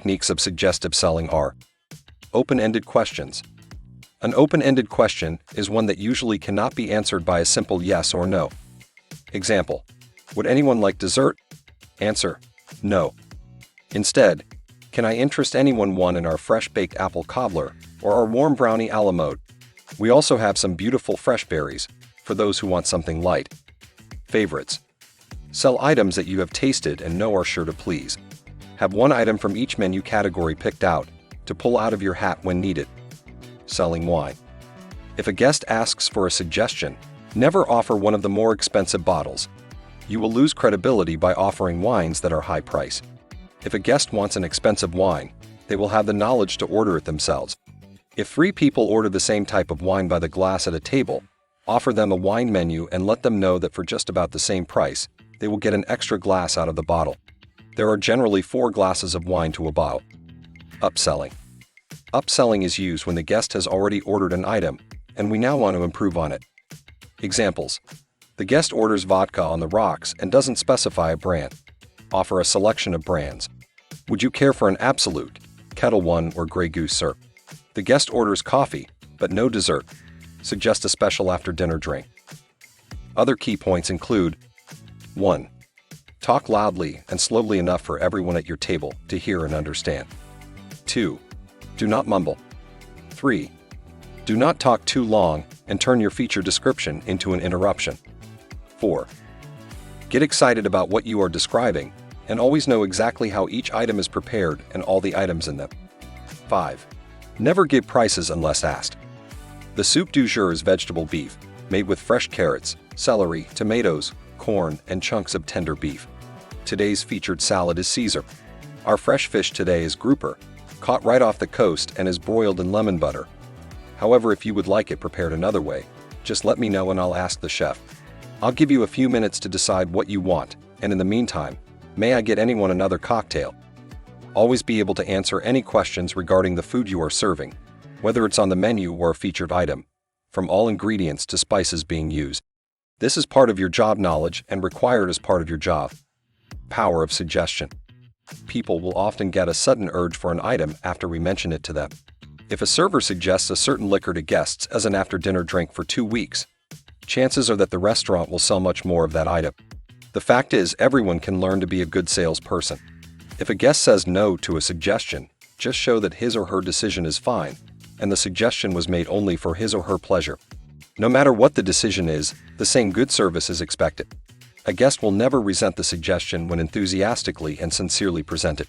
Techniques of suggestive selling are open-ended questions. An open-ended question is one that usually cannot be answered by a simple yes or no. Example: would anyone like dessert? Answer: no. Instead, can I interest anyone one in our fresh-baked apple cobbler or our warm brownie a la mode? We also have some beautiful fresh berries for those who want something light. Favorites: sell items that you have tasted and know are sure to please. Have one item from each menu category picked out to pull out of your hat when needed. Selling wine. If a guest asks for a suggestion, never offer one of the more expensive bottles. You will lose credibility by offering wines that are high price. If a guest wants an expensive wine, they will have the knowledge to order it themselves. If 3 people order the same type of wine by the glass at a table, offer them a wine menu and let them know that for just about the same price, they will get an extra glass out of the bottle. There are generally 4 glasses of wine to a bottle. Upselling. Upselling is used when the guest has already ordered an item, and we now want to improve on it. Examples: the guest orders vodka on the rocks and doesn't specify a brand. Offer a selection of brands. Would you care for an Absolute, Kettle One, or Grey Goose, sir? The guest orders coffee, but no dessert. Suggest a special after-dinner drink. Other key points include: 1. Talk loudly and slowly enough for everyone at your table to hear and understand. 2. Do not mumble. 3. Do not talk too long and turn your feature description into an interruption. 4. Get excited about what you are describing and always know exactly how each item is prepared and all the items in them. 5. Never give prices unless asked. The soup du jour is vegetable beef, made with fresh carrots, celery, tomatoes, corn, and chunks of tender beef. Today's featured salad is Caesar. Our fresh fish today is grouper, caught right off the coast and is broiled in lemon butter. However, if you would like it prepared another way, just let me know and I'll ask the chef. I'll give you a few minutes to decide what you want, and in the meantime, may I get anyone another cocktail? Always be able to answer any questions regarding the food you are serving, whether it's on the menu or a featured item, from all ingredients to spices being used. This is part of your job knowledge and required as part of your job. Power of suggestion. People will often get a sudden urge for an item after we mention it to them. If a server suggests a certain liquor to guests as an after-dinner drink for 2 weeks, chances are that the restaurant will sell much more of that item. The fact is, everyone can learn to be a good salesperson. If a guest says no to a suggestion, just show that his or her decision is fine, and the suggestion was made only for his or her pleasure. No matter what the decision is, the same good service is expected. A guest will never resent the suggestion when enthusiastically and sincerely presented.